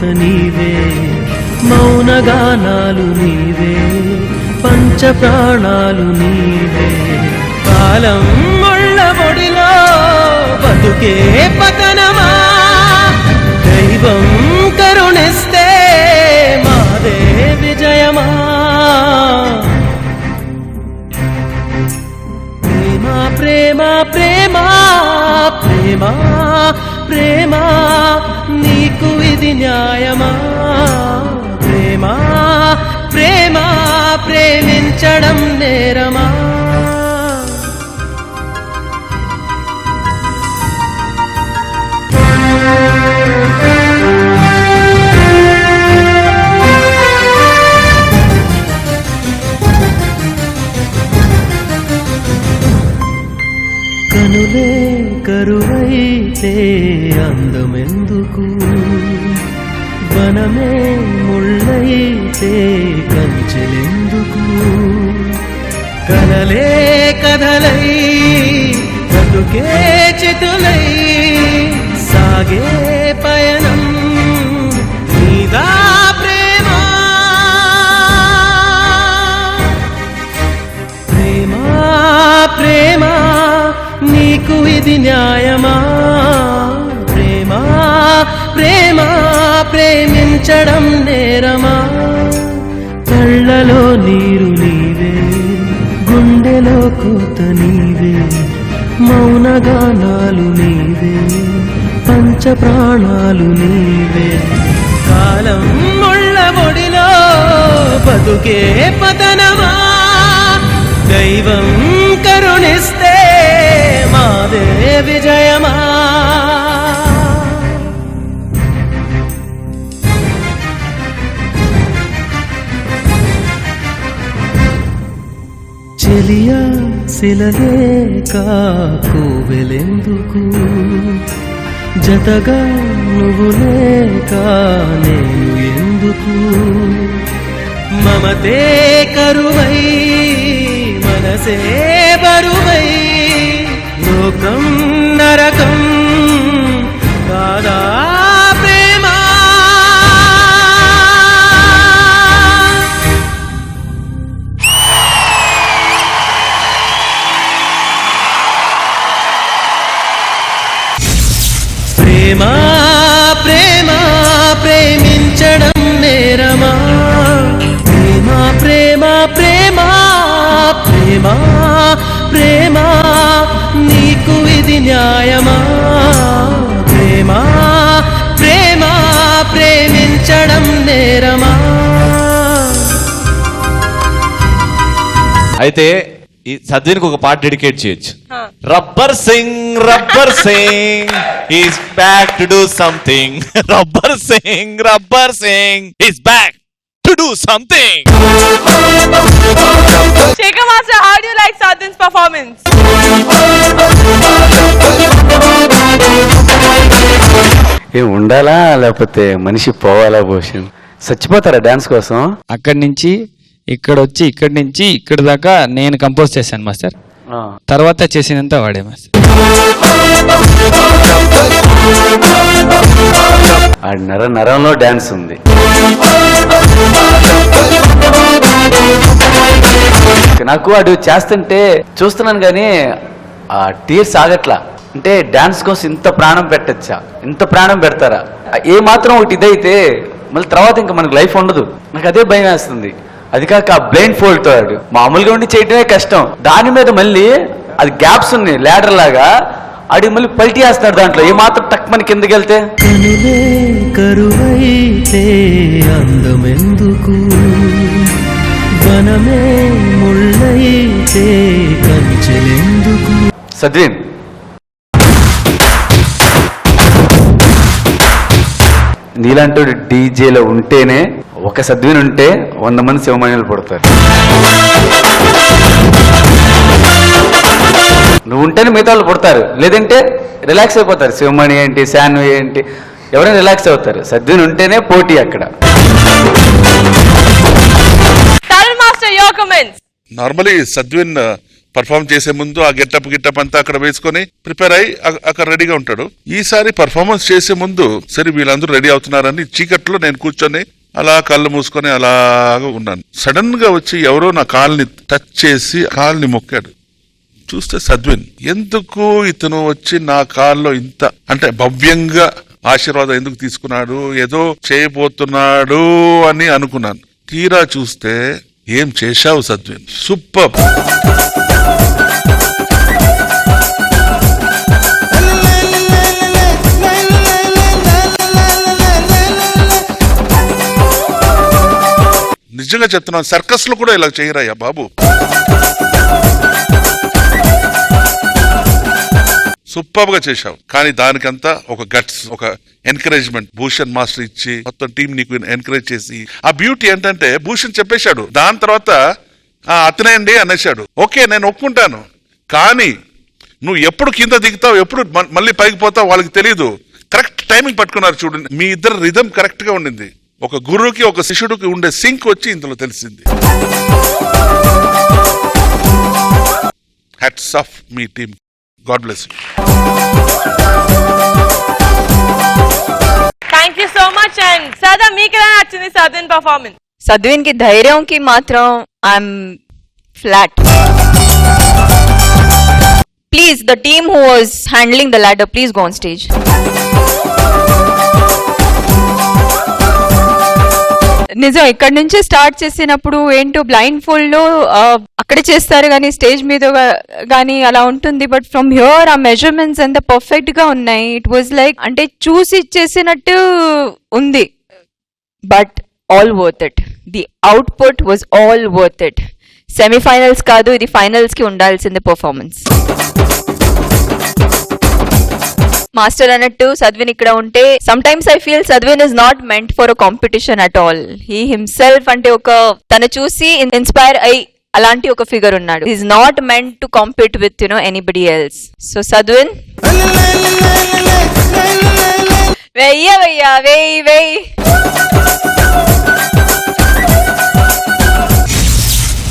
కూత నీవే, మౌనగానాలు నీవే, పంచ ప్రాణాలు నీవే. కాలం ముళ్ళ ఒడిలో బతుకే పతనమా, దైవం కరుణిస్తే మాదే విజయమా. ప్రేమ ప్రేమ ప్రేమ ప్రేమ నీకు ఇది న్యాయమా. ప్రేమ ప్రేమ ప్రేమించడం నేరమా. కనులే కరువైతే అందమెందుకు, వనమే ముళ్ళైతే కంచెలెందుకు. కలలే కథలై బతుకే చితులై సాగే పయనం నీదా ప్రేమ. ప్రేమ ప్రేమ నీకు ఇది న్యాయమా. ప్రేమ ప్రేమ ప్రేమించడం నేరమా. కళ్ళలో నీరు నీవే, గుండెలో కూత నీవే, మౌనగానాలు నీవే, పంచ ప్రాణాలు నీవే. కాలం ముళ్ళ ఒడిలో బతుకే పతనమా, దైవం కరుణిస్తే మాదే విజయమా. చెలియా శిలలేక కోవెలెందుకు, జతగా నువ్వు లేక నేను ఎందుకు. మమతే కరువై మనసే బరువై లోకం నరకం కాదా ప్రేమ. ప్రేమ ప్రేమ ప్రేమించడం నేరమా. ప్రేమ ప్రేమ ప్రేమ ప్రేమ ప్రేమ నీకు ఇది న్యాయమా. ప్రేమ ప్రేమ ప్రేమించడం నేరమా. అయితే ఈ సద్వినికి ఒక పాట డెడికేట్ చేయొచ్చు. Rubber Singh is back to do something. Rubber Singh is back to do something. Shekhar Master, how do you like Sadvin's performance? ఏం ఉండాలా లేకపోతే మనిషి పోవాలా భూషణ్? చచ్చిపోతారా డాన్స్ కోసం? అక్కడి నుంచి ఇక్కడ వచ్చి ఇక్కడి నుంచి ఇక్కడి దాకా నేను కంపోజ్ చేశాను మాస్టర్. తర్వాత చేసినంత వాడే మాస్టర్. ఆ నరంలో డాన్స్ ఉంది. నాకు అటు చేస్తుంటే చూస్తున్నాను కానీ ఆ టీర్స్ ఆగట్లా. అంటే డాన్స్ కోసం ఇంత ప్రాణం పెట్టచ్చా, ఇంత ప్రాణం పెడతారా? ఏ మాత్రం ఒకటి ఇదైతే మళ్ళీ తర్వాత ఇంకా మనకు లైఫ్ ఉండదు. నాకు అదే భయం వేస్తుంది. అది కాక ఆ బ్లైండ్ ఫోల్డ్ తో మామూలుగా ఉండి చేయటమే కష్టం, దాని మీద మళ్ళీ అది గ్యాప్స్ ఉన్నాయి ల్యాడర్ లాగా, అడి మళ్ళీ పల్టీ వేస్తాడు దాంట్లో ఏ మాత్రం టక్ మన కిందకి వెళ్తే. కనులే కరువైతే అందమెందుకు, వనమే ముళ్ళైతే కంచెలెందుకు. సద్విన్ నీలాంటి డీజేలో ఉంటేనే, ఒక సద్విన్ ఉంటే 100 మంది శివమణిలు పుడతారు. నువ్వు ఉంటేనే మిగతా వాళ్ళు పుడతారు, లేదంటే రిలాక్స్ అయిపోతారు. శివమణి ఏంటి, శాన్వి ఏంటి, ఎవరైనా రిలాక్స్ అవుతారు. సద్విన్ ఉంటేనే పోటీ అక్కడ. Talent Master, your comments. Normally Sadvin perform చేసే ముందు ఆ గెటప్ అంతా అక్కడ వేసుకొని ప్రిపేర్ అయ్యి అక్కడ రెడీగా ఉంటాడు. ఈసారి పర్ఫార్మెన్స్ చేసే ముందు సరే వీళ్ళందరూ రెడీ అవుతున్నారని చీకట్లో నేను కూర్చొని అలా కళ్ళు మూసుకొని అలాగా ఉన్నాను. సడన్ గా వచ్చి ఎవరో నా కాల్ని టచ్ చేసి కాల్ని మొక్కాడు. చూస్తే సద్విన్. ఎందుకు ఇతను వచ్చి నా కాల్లో ఇంత అంటే భవ్యంగా ఆశీర్వాదం ఎందుకు తీసుకున్నాడు, ఏదో చేయబోతున్నాడు అని అనుకున్నాను. తీరా చూస్తే ఏం చేశావు సద్విన్, సూపర్. నిజంగా చెప్తున్నాను, సర్కస్ లో కూడా ఇలా చేయరయ్యా బాబు. సూపర్ గా చేశావు. కానీ దానికంతా ఒక గట్స్, ఒక ఎంకరేజ్మెంట్ భూషణ్ మాస్టర్ ఇచ్చి మొత్తం టీం నీకు ఎంకరేజ్ చేసి, ఆ బ్యూటీ ఏంటంటే భూషణ్ చెప్పేశాడు, దాని తర్వాత అతనే అండి అనేశాడు. ఓకే నేను ఒప్పుకుంటాను, కానీ నువ్వు ఎప్పుడు కింద దిగుతావు, ఎప్పుడు మళ్ళీ పైకి పోతావు వాళ్ళకి తెలియదు. కరెక్ట్ టైమింగ్ పట్టుకున్నారు చూడండి. మీ ఇద్దరు రిథం కరెక్ట్ గా ఉండింది. ఒక గురువుకి ఒక శిష్యుడికి ఉండే సింక్ వచ్చి ఇందులో తెలిసింది. Hats off me team. God bless you. Thank you so much. And Sada, మీకు ఎలా నచ్చింది Sadvin performance? సద్విన్ కి ధైర్యం కి మాత్రం I'm flat. Please the team who was handling the ladder, please go on stage. నిజం, ఇక్కడ నుంచే స్టార్ట్ చేసినప్పుడు ఏంటో బ్లైండ్ ఫోల్డ్ లో అక్కడే చేస్తారు కానీ స్టేజ్ మీద కానీ అలా ఉంటుంది. బట్ ఫ్రమ్ హియర్ ఆ మెజర్మెంట్స్ ఎంత పర్ఫెక్ట్ గా ఉన్నాయి. ఇట్ వాజ్ లైక్ అంటే చూసి చేసినట్టు ఉంది. But all worth it. The output was all worth it. Semifinals కాదు, ఇది ఫైనల్స్ కి ఉండాల్సింది పర్ఫార్మెన్స్. మాస్టర్ అన్నట్టు సద్విన్ ఇక్కడ ఉంటే some times I feel Sadvin is not meant for a competition at all. He himself అంటే ఒక తను చూసి ఇన్స్పైర్ అయి అలాంటి ఒక ఫిగర్ ఉన్నాడు. Is not meant to compete with anybody else. So Sadvin వెయ్యి వెయ్యి.